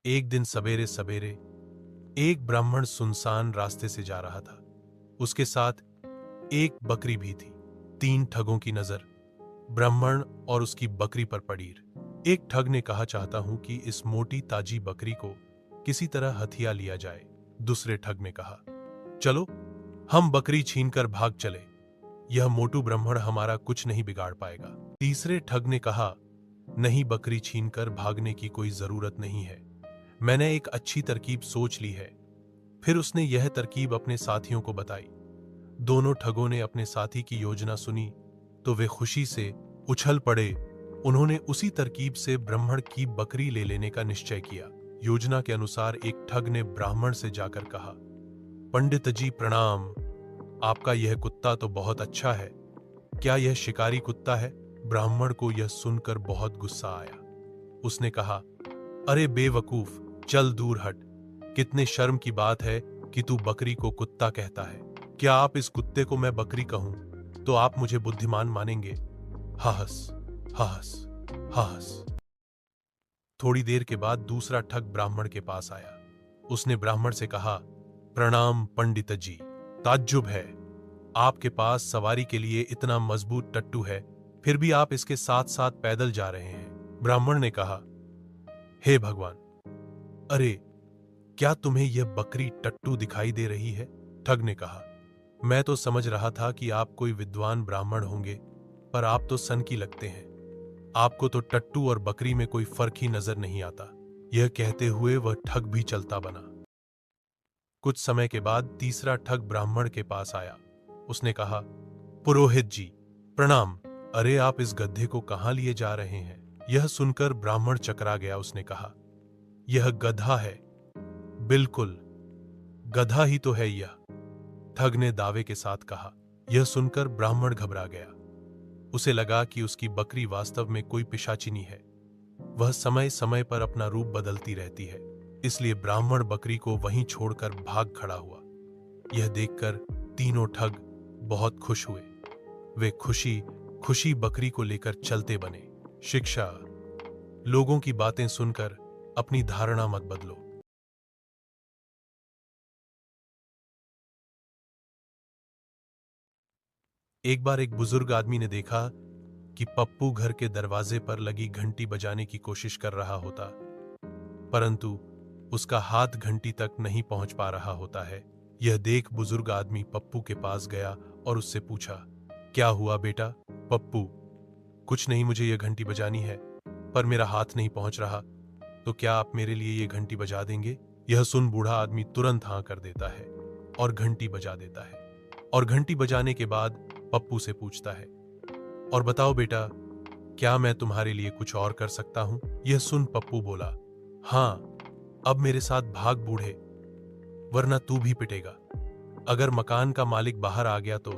एक दिन सवेरे सवेरे एक ब्राह्मण सुनसान रास्ते से जा रहा था। उसके साथ एक बकरी भी थी। तीन ठगों की नजर ब्राह्मण और उसकी बकरी पर पड़ी। एक ठग ने कहा, चाहता हूं कि इस मोटी ताजी बकरी को किसी तरह हथिया लिया जाए। दूसरे ठग ने कहा, चलो हम बकरी छीनकर भाग चले, यह मोटू ब्राह्मण हमारा कुछ नहीं बिगाड़ पाएगा। तीसरे ठग ने कहा, नहीं, बकरी छीनकर भागने की कोई जरूरत नहीं है, मैंने एक अच्छी तरकीब सोच ली है। फिर उसने यह तरकीब अपने साथियों को बताई। दोनों ठगों ने अपने साथी की योजना सुनी तो वे खुशी से उछल पड़े। उन्होंने उसी तरकीब से ब्राह्मण की बकरी ले लेने का निश्चय किया। योजना के अनुसार एक ठग ने ब्राह्मण से जाकर कहा, पंडित जी प्रणाम, आपका यह कुत्ता तो बहुत अच्छा है, क्या यह शिकारी कुत्ता है? ब्राह्मण को यह सुनकर बहुत गुस्सा आया। उसने कहा, अरे बेवकूफ, चल दूर हट, कितने शर्म की बात है कि तू बकरी को कुत्ता कहता है। क्या आप इस कुत्ते को मैं बकरी कहूं तो आप मुझे बुद्धिमान मानेंगे? हाहस हाहस हाहस। थोड़ी देर के बाद दूसरा ठग ब्राह्मण के पास आया। उसने ब्राह्मण से कहा, प्रणाम पंडित जी, ताज्जुब है, आपके पास सवारी के लिए इतना मजबूत टट्टू है, फिर भी आप इसके साथ साथ पैदल जा रहे हैं। ब्राह्मण ने कहा, हे भगवान, अरे क्या तुम्हें यह बकरी टट्टू दिखाई दे रही है? ठग ने कहा, मैं तो समझ रहा था कि आप कोई विद्वान ब्राह्मण होंगे, पर आप तो सनकी लगते हैं, आपको तो टट्टू और बकरी में कोई फर्क ही नजर नहीं आता। यह कहते हुए वह ठग भी चलता बना। कुछ समय के बाद तीसरा ठग ब्राह्मण के पास आया। उसने कहा, पुरोहित जी प्रणाम, अरे आप इस गधे को कहां लिए जा रहे हैं? यह सुनकर ब्राह्मण चकरा गया। उसने कहा, यह गधा है, बिल्कुल गधा ही तो है यह, ठग ने दावे के साथ कहा। यह सुनकर ब्राह्मण घबरा गया। उसे लगा कि उसकी बकरी वास्तव में कोई पिशाचिनी है, वह समय समय पर अपना रूप बदलती रहती है, इसलिए ब्राह्मण बकरी को वहीं छोड़कर भाग खड़ा हुआ। यह देखकर तीनों ठग बहुत खुश हुए। वे खुशी खुशी बकरी को लेकर चलते बने। शिक्षा, लोगों की बातें सुनकर अपनी धारणा मत बदलो। एक बार एक बुजुर्ग आदमी ने देखा कि पप्पू घर के दरवाजे पर लगी घंटी बजाने की कोशिश कर रहा होता, परंतु उसका हाथ घंटी तक नहीं पहुंच पा रहा होता है। यह देख बुजुर्ग आदमी पप्पू के पास गया और उससे पूछा, क्या हुआ बेटा? पप्पू, कुछ नहीं, मुझे यह घंटी बजानी है, पर मेरा हाथ नहीं पहुंच रहा, तो क्या आप मेरे लिए यह घंटी बजा देंगे? यह सुन बूढ़ा आदमी तुरंत हाँ कर देता है और घंटी बजा देता है। और घंटी बजाने के बाद पप्पू से पूछता है, और बताओ बेटा, क्या मैं तुम्हारे लिए कुछ और कर सकता हूं? यह सुन पप्पू बोला, हां, अब मेरे साथ भाग बूढ़े, वरना तू भी पिटेगा। अगर मकान का मालिक बाहर आ गया तो